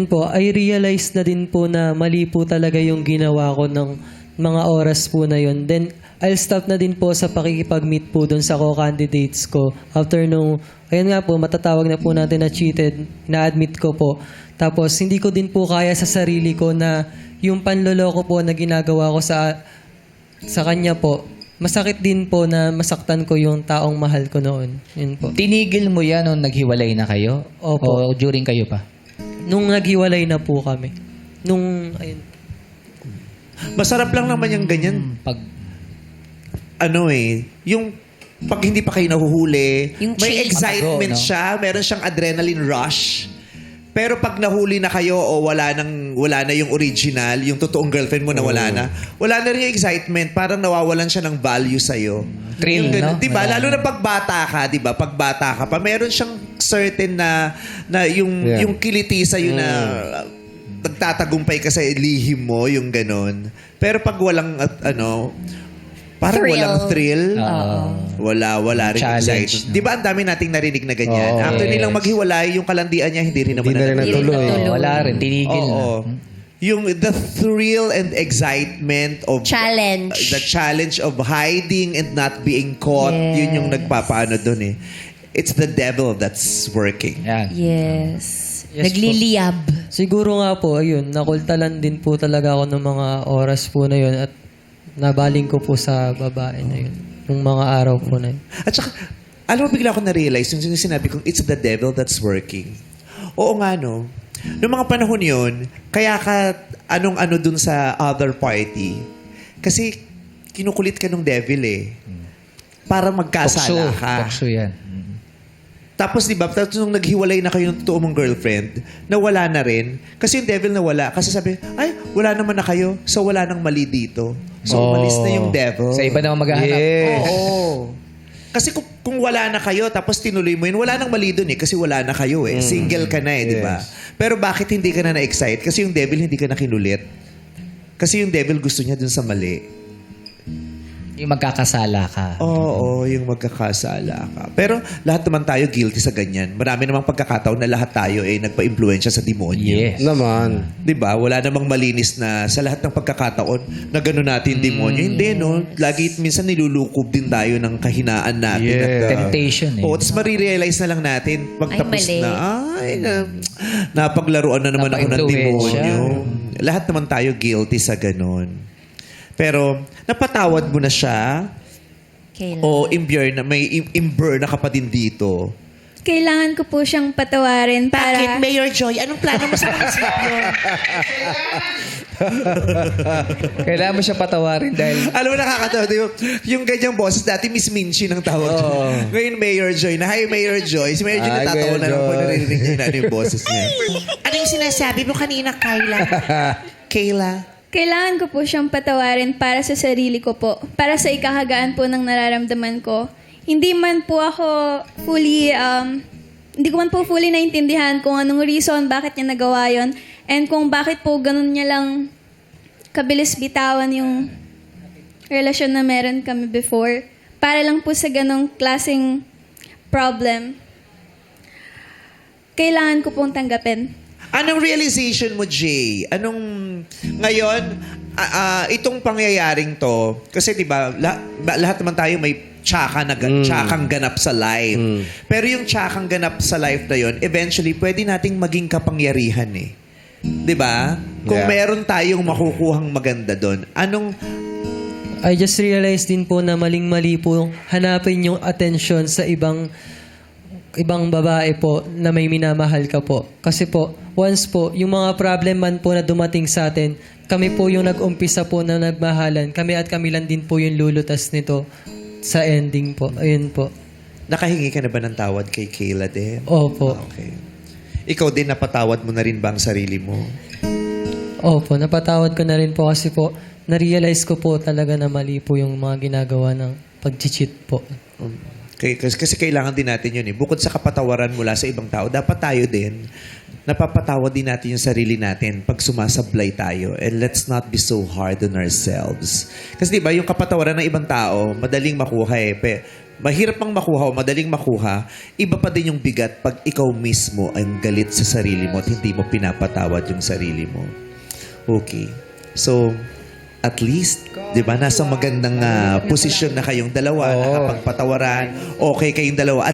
po, I realized na din po na mali po talaga yung ginawa ko ng mga oras po na yun. Then, I'll stop na din po sa pakikipag-meet po dun sa co-candidates ko. After nung, ayun nga po, matatawag na po natin na cheated, na-admit ko po. Tapos, hindi ko din po kaya sa sarili ko na yung panloloko po na ginagawa ko sa kanya po, masakit din po na masaktan ko yung taong mahal ko noon. Yun po. Tinigil mo yan nung naghiwalay na kayo? Opo. O during kayo pa? Nung naghiwalay na po kami. Nung, ayun. Masarap lang naman yung ganyan. Pag Yung pag hindi pa kayo nahuhuli, Yung may chase. excitement Pag-go, no? siya, meron siyang adrenaline rush. Pero pag nahuli na kayo o wala na yung original, yung totoong girlfriend mo na wala na rin yung excitement. Parang nawawalan siya ng value sa'yo. Thrill, Yung ganun, no? Diba? Wala Lalo na pag bata ka, diba? Pag bata ka pa, meron siyang certain na yung kiliti sa'yo na nagtatagumpay ka sa lihim mo, yung ganun. Pero pag walang, parang Thrill. walang thrill. Wala rin Challenge, excitement. no? Di ba ang dami nating narinig na ganyan? Oo. After Yes. nilang maghiwalay, yung kalandian niya hindi rin naman Hindi na rin natuloy. natuloy. wala rin, tinigil na. Oo. Yung the thrill and excitement of Challenge. the challenge of hiding and not being caught, yun yung nagpapaano dun eh. It's the devil that's working. Yan. Yes. Yes Nagliliyab. Siguro nga po, ayun, nakultalan din po talaga ako ng mga oras po na yun at nabaling ko po sa babae na yun. Yung mga araw po na yun. At saka, alam mo, bigla ko na-realize yung sinabi kong, it's the devil that's working. Oo nga, no? Noong mga panahon yun, kaya ka anong-ano dun sa other party. Kasi, kinukulit ka ng devil eh. Para magkasala ka. Tukso yan. Tapos, di ba, tapos nung naghiwalay na kayo ng totoo mong girlfriend, nawala na rin. Kasi yung devil nawala. Kasi sabi, ay, wala naman na kayo. So, wala nang mali dito. So, umalis na yung devil. Sa iba naman maghahanap. Yes. Oo. Kasi kung wala na kayo, tapos tinuloy mo yun, wala nang mali dun eh. Kasi wala na kayo eh. Single ka na eh, di ba? Pero bakit hindi ka na na-excite? Kasi yung devil hindi ka na kinulit. Kasi yung devil gusto niya dun sa mali. Yung magkakasala ka. Oo, yung magkakasala ka. Pero lahat naman tayo guilty sa ganyan. Marami namang pagkakataon na lahat tayo eh nagpa-impluensya sa demonyo. Yes. Naman. 'Di ba? Wala namang malinis na sa lahat ng pagkakataon na gano'n natin demonyo. Hindi, no? Lagi minsan nilulukob din tayo ng kahinaan natin. Yes. At, Temptation eh. tapos marirealize na lang natin pag Ay, tapos mali. napaglaruan na naman ako ng Napaimpluwensya. demonyo. Lahat naman tayo guilty sa gano'n. Pero napatawad mo na siya Kailan? o may imber na ka pa din dito. Kailangan ko po siyang patawarin para... Mayor Joy? Anong plano mo sa munisipyo? Kailangan mo siya patawarin dahil Alam mo, nakakatawa. Di ba? Yung ganyang boses, dati Miss Minchi ng tawag. Ngayon, Mayor Joy. Na, hi, Mayor Joy. Si Mayor Joy Hi, natatawa Mayor na lang pag Joy. narinig niya na yung boses niya. Ano yung sinasabi mo kanina, Kayla? Kayla? Kailangan ko po siyang patawarin para sa sarili ko po. Para sa ikahagaan po ng nararamdaman ko. Hindi man po ako fully... hindi ko man po fully naintindihan kung anong reason bakit niya nagawa yon and kung bakit po ganun niya lang kabilis bitawan yung relasyon na meron kami before. Para lang po sa ganong klaseng problem. Kailangan ko pong tanggapin. Anong realization mo, Jay? Ngayon, itong pangyayaring to, kasi di ba, lahat naman tayo may tsakang ganap sa life. Pero yung tsakang ganap sa life na yon, eventually, pwede nating maging kapangyarihan eh. Di ba? Kung Yeah. meron tayong makukuhang maganda doon, I just realized din po na maling-mali po hanapin yung attention sa ibang babae po na may minamahal ka po. Kasi po, once po, yung mga problem man po na dumating sa atin, kami po yung nag-umpisa po na nagmahalan. Kami lang din po yung lulutas nito sa ending po. Ayun po. nakahingi ka na ba ng tawad kay Kayla din? Opo. Okay. Ikaw din, napatawad mo na rin ba ang sarili mo? Opo, napatawad ko na rin po kasi po, na-realize ko po talaga na mali po yung mga ginagawa ng pag-cheat po. Kasi kailangan din natin yun eh. Bukod sa kapatawaran mula sa ibang tao, dapat tayo din, napapatawad din natin yung sarili natin pag sumasablay tayo. And let's not be so hard on ourselves. Kasi di ba yung kapatawaran ng ibang tao, madaling makuha eh. mahirap mang makuha o madaling makuha, iba pa din yung bigat pag ikaw mismo ang galit sa sarili mo at hindi mo pinapatawad yung sarili mo. Okay. So, at least, di ba, nasa magandang posisyon na kayong dalawa, nakapagpatawaran, okay kayong dalawa.